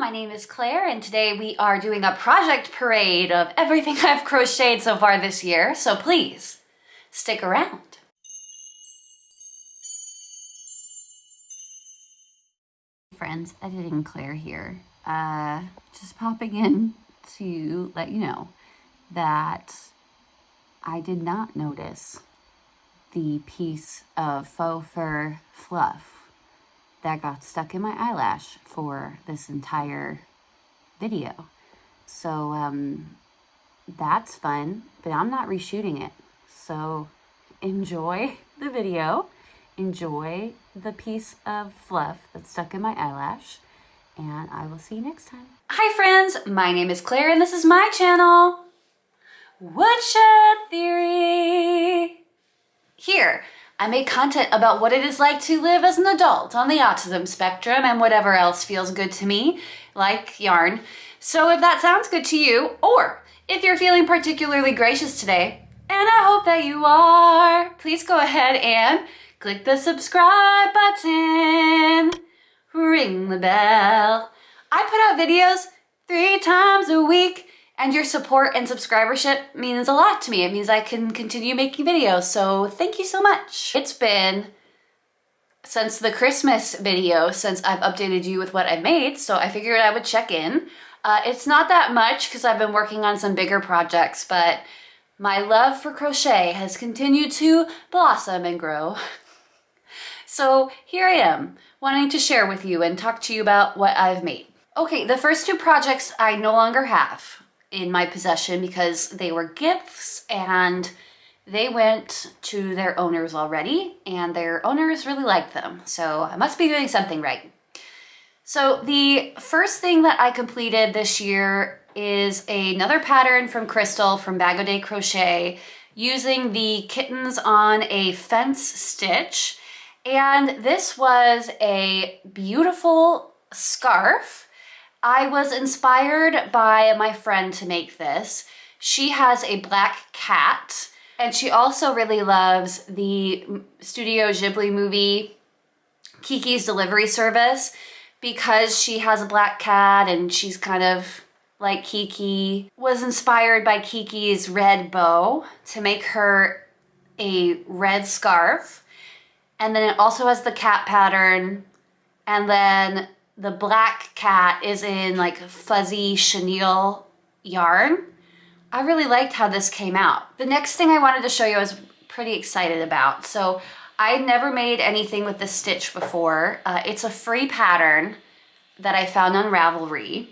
my name is Claire and today we are doing a project parade of everything I've crocheted so far this year, so please stick around. Friends, editing Claire here. Just popping in to let you know that I did not notice the piece of faux fur fluff that got stuck in my eyelash for this entire video. So that's fun, but I'm not reshooting it. So enjoy the video, enjoy the piece of fluff that's stuck in my eyelash, and I will see you next time. Hi friends, my name is Claire and this is my channel, Woodshed Theory. Here, I make content about what it is like to live as an adult on the autism spectrum and whatever else feels good to me, like yarn. So if that sounds good to you, or if you're feeling particularly gracious today, and I hope that you are, please go ahead and click the subscribe button, ring the bell. I put out videos 3 times a week, and your support and subscribership means a lot to me. It means I can continue making videos, so thank you so much. It's been since the Christmas video since I've updated you with what I've made, so I figured I would check in. It's not that much because I've been working on some bigger projects, but my love for crochet has continued to blossom and grow. So here I am, wanting to share with you and talk to you about what I've made. Okay, the first 2 projects I no longer have in my possession because they were gifts and they went to their owners already and their owners really liked them. So I must be doing something right. So the first thing that I completed this year is another pattern from Crystal from Bag O' Day Crochet using the kittens on a fence stitch. And this was a beautiful scarf. I was inspired by my friend to make this. She has a black cat, and she also really loves the Studio Ghibli movie, Kiki's Delivery Service, because she has a black cat and she's kind of like Kiki. Was inspired by Kiki's red bow to make her a red scarf. And then it also has the cat pattern, and then the black cat is in like fuzzy chenille yarn. I really liked how this came out. The next thing I wanted to show you I was pretty excited about. So I never made anything with this stitch before. It's a free pattern that I found on Ravelry.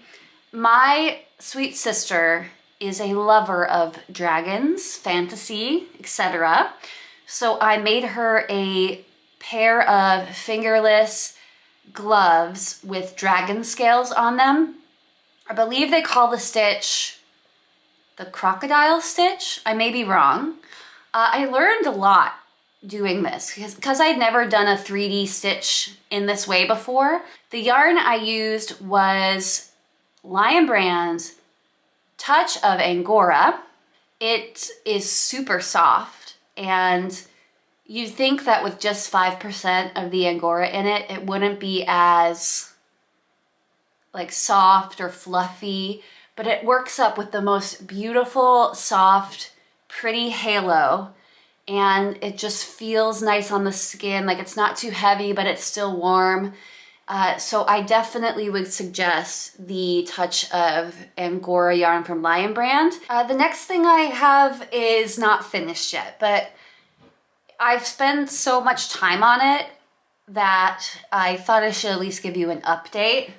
My sweet sister is a lover of dragons, fantasy, etc. So I made her a pair of fingerless gloves with dragon scales on them. I believe they call the stitch the crocodile stitch. I may be wrong. I learned a lot doing this because I'd never done a 3D stitch in this way before. The yarn I used was Lion Brand's Touch of Angora. It is super soft, and you'd think that with just 5% of the Angora in it, it wouldn't be as like soft or fluffy, but it works up with the most beautiful, soft, pretty halo, and it just feels nice on the skin. Like it's not too heavy, but it's still warm. So I definitely would suggest the Touch of Angora yarn from Lion Brand. The next thing I have is not finished yet, but I've spent so much time on it that I thought I should at least give you an update.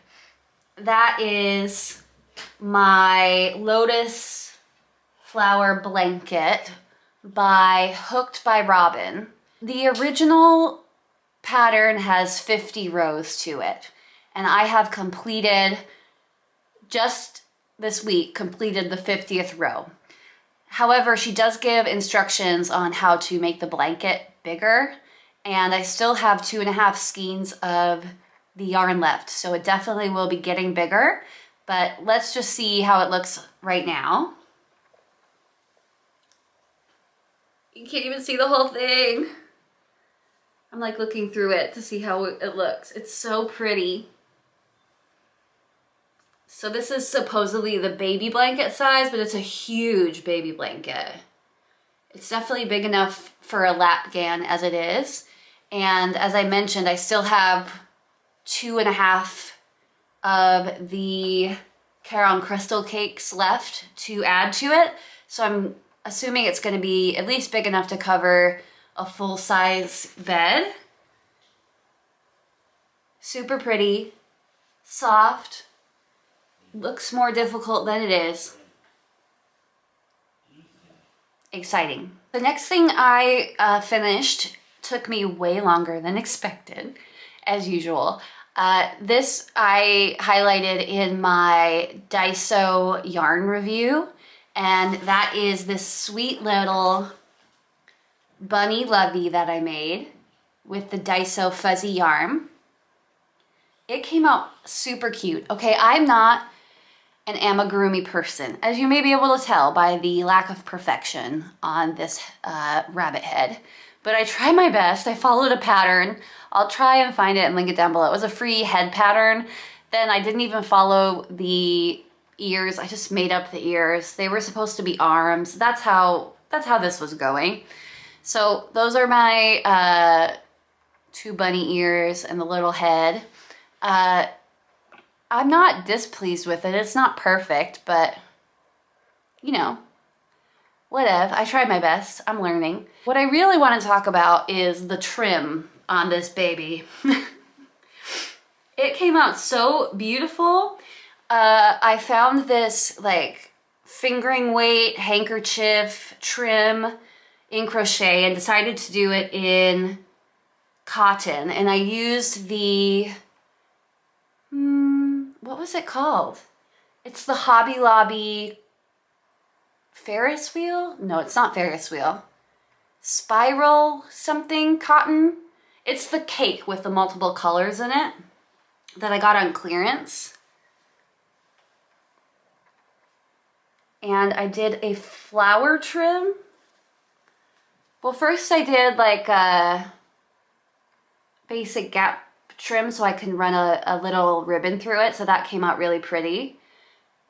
That is my Lotus flower blanket by Hooked by Robin. The original pattern has 50 rows to it, and I have completed, just this week, completed the 50th row. However, she does give instructions on how to make the blanket bigger, and I still have 2.5 skeins of the yarn left, so it definitely will be getting bigger, but let's just see how it looks right now. You can't even see the whole thing. I'm like looking through it to see how it looks. It's so pretty. So this is supposedly the baby blanket size, but it's a huge baby blanket. It's definitely big enough for a lap gan as it is. And as I mentioned, I still have 2.5 of the Caron crystal cakes left to add to it. So I'm assuming it's going to be at least big enough to cover a full-size bed. Super pretty, soft, looks more difficult than it is. Exciting. The next thing I finished took me way longer than expected, as usual. This I highlighted in my Daiso yarn review, and that is this sweet little bunny Lovey that I made with the Daiso fuzzy yarn. It came out super cute. Okay, I'm not an amigurumi person, as you may be able to tell by the lack of perfection on this rabbit head. But I tried my best. I followed a pattern. I'll try and find it and link it down below. It was a free head pattern. Then I didn't even follow the ears. I just made up the ears. They were supposed to be arms. That's how this was going. So those are my 2 bunny ears and the little head. I'm not displeased with it. It's not perfect, but you know, whatever. I tried my best. I'm learning. What I really want to talk about is the trim on this baby. It came out so beautiful. I found this like fingering weight handkerchief trim in crochet and decided to do it in cotton. And I used the, what was it called? It's the Hobby Lobby Ferris wheel? No, it's not Ferris wheel. Spiral something cotton. It's the cake with the multiple colors in it that I got on clearance. And I did a flower trim. Well, first I did like a basic gap trim so I can run a little ribbon through it, so that came out really pretty.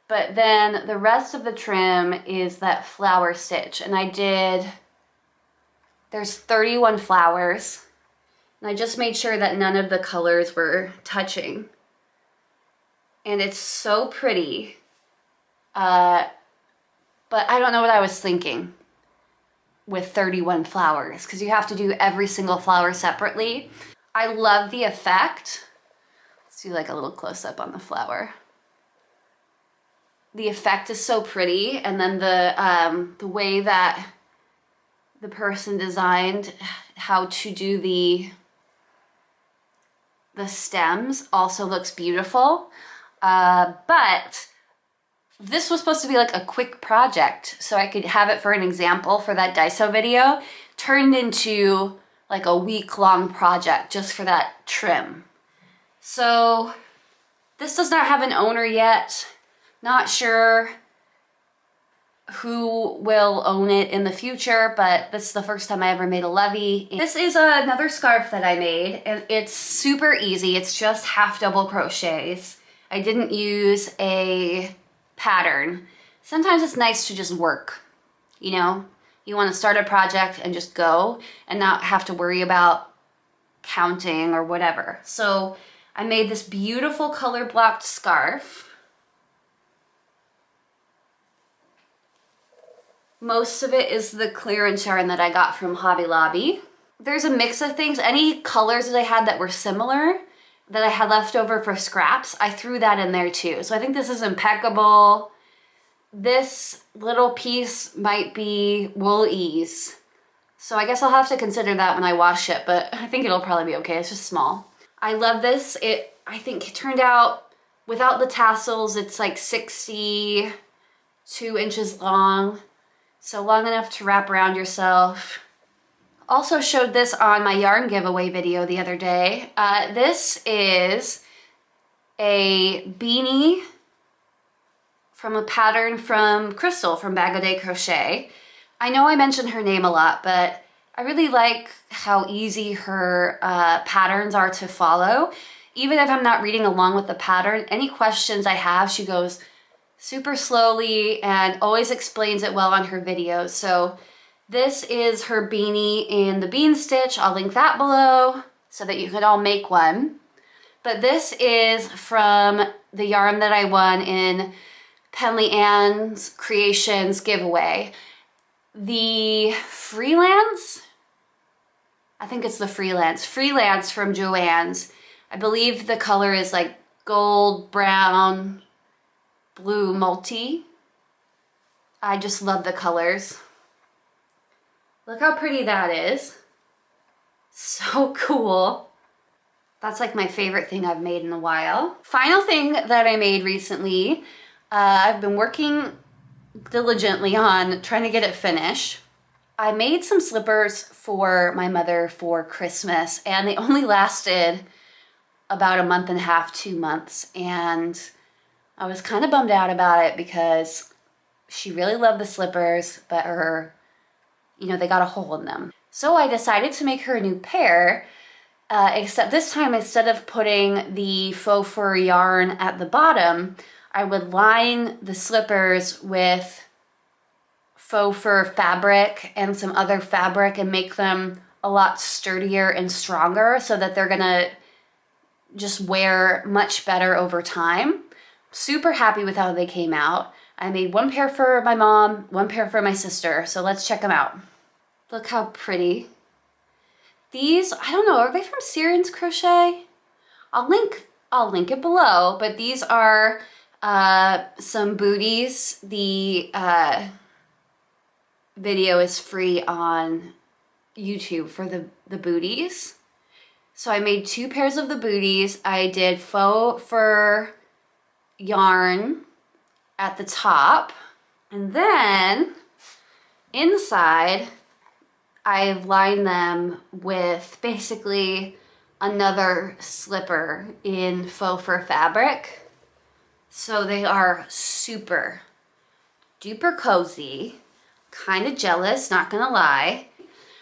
But then the rest of the trim is that flower stitch, and there's 31 flowers, and I just made sure that none of the colors were touching. And it's so pretty, but I don't know what I was thinking with 31 flowers, because you have to do every single flower separately. I love the effect. Let's do like a little close-up on the flower. The effect is so pretty, and then the way that the person designed how to do the stems also looks beautiful. But this was supposed to be like a quick project, so I could have it for an example for that Daiso video. Turned into like a week-long project just for that trim. So this does not have an owner yet. Not sure who will own it in the future, but this is the first time I ever made a Lovey. This is another scarf that I made, and it's super easy. It's just half double crochets. I didn't use a pattern. Sometimes it's nice to just work, you know? You want to start a project and just go and not have to worry about counting or whatever. So I made this beautiful color blocked scarf. Most of it is the clearance yarn that I got from Hobby Lobby. There's a mix of things. Any colors that I had that were similar that I had left over for scraps, I threw that in there too. So I think this is impeccable. This little piece might be wool ease. So I guess I'll have to consider that when I wash it, but I think it'll probably be okay. It's just small. I love this. I think it turned out, without the tassels, it's like 62 inches long. So long enough to wrap around yourself. Also showed this on my yarn giveaway video the other day. This is a beanie from a pattern from Crystal from Bag O' Day Crochet. I know I mentioned her name a lot, but I really like how easy her patterns are to follow. even if I'm not reading along with the pattern, any questions I have, she goes super slowly and always explains it well on her videos. So this is her beanie in the bean stitch. I'll link that below so that you could all make one. But this is from the yarn that I won in Penley Ann's Creations giveaway. The Freelance, I think it's the Freelance from Joann's. I believe the color is like gold, brown, blue multi. I just love the colors. Look how pretty that is. So cool. That's like my favorite thing I've made in a while. Final thing that I made recently, I've been working diligently on trying to get it finished. I made some slippers for my mother for Christmas, and they only lasted about a month and a half, 2 months, and I was kind of bummed out about it because she really loved the slippers, but they got a hole in them. So I decided to make her a new pair, except this time, instead of putting the faux fur yarn at the bottom, I would line the slippers with faux fur fabric and some other fabric and make them a lot sturdier and stronger so that they're gonna just wear much better over time. Super happy with how they came out. I made one pair for my mom, one pair for my sister, so let's check them out. Look how pretty. These, I don't know, are they from Syrian's Crochet? I'll link it below, but these are some booties. The video is free on YouTube for the booties. So I made 2 pairs of the booties. I did faux fur yarn at the top, and then inside I've lined them with basically another slipper in faux fur fabric. So they are super duper cozy, kind of jealous, not gonna lie.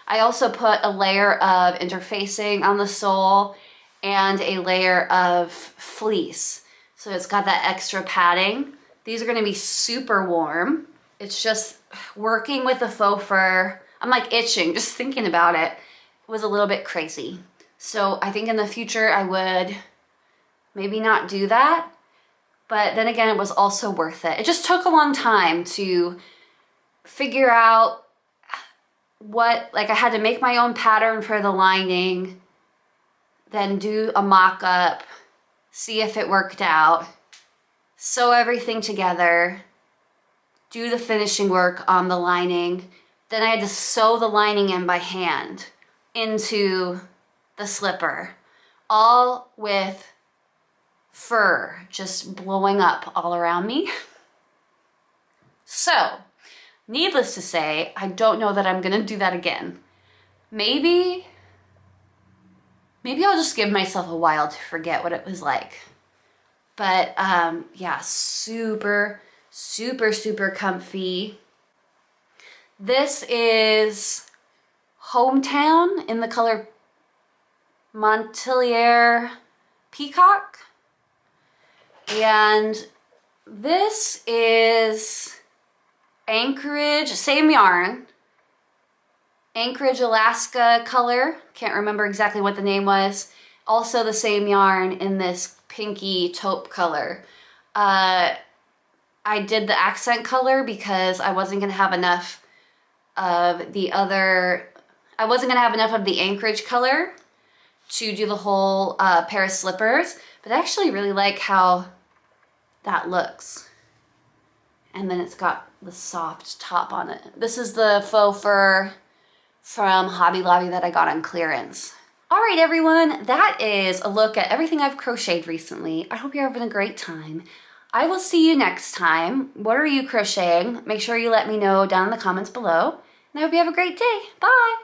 I also put a layer of interfacing on the sole and a layer of fleece. So it's got that extra padding. These are gonna be super warm. It's just working with the faux fur. I'm like itching just thinking about it. It was a little bit crazy. So I think in the future I would maybe not do that. But then again, it was also worth it. It just took a long time to figure out I had to make my own pattern for the lining, then do a mock-up, see if it worked out, sew everything together, do the finishing work on the lining. Then I had to sew the lining in by hand into the slipper, all with fur just blowing up all around me. So, needless to say, I don't know that I'm gonna do that again. Maybe I'll just give myself a while to forget what it was like. But yeah, super, super, super comfy. This is Hometown in the color Montpellier Peacock. And this is Anchorage, same yarn, Anchorage, Alaska color. Can't remember exactly what the name was. Also the same yarn in this pinky taupe color. I did the accent color because I wasn't gonna have enough of the Anchorage color to do the whole pair of slippers, but I actually really like how that looks. And then it's got the soft top on it. This is the faux fur from Hobby Lobby that I got on clearance. All right, everyone, that is a look at everything I've crocheted recently. I hope you're having a great time. I will see you next time. What are you crocheting? Make sure you let me know down in the comments below. And I hope you have a great day. Bye.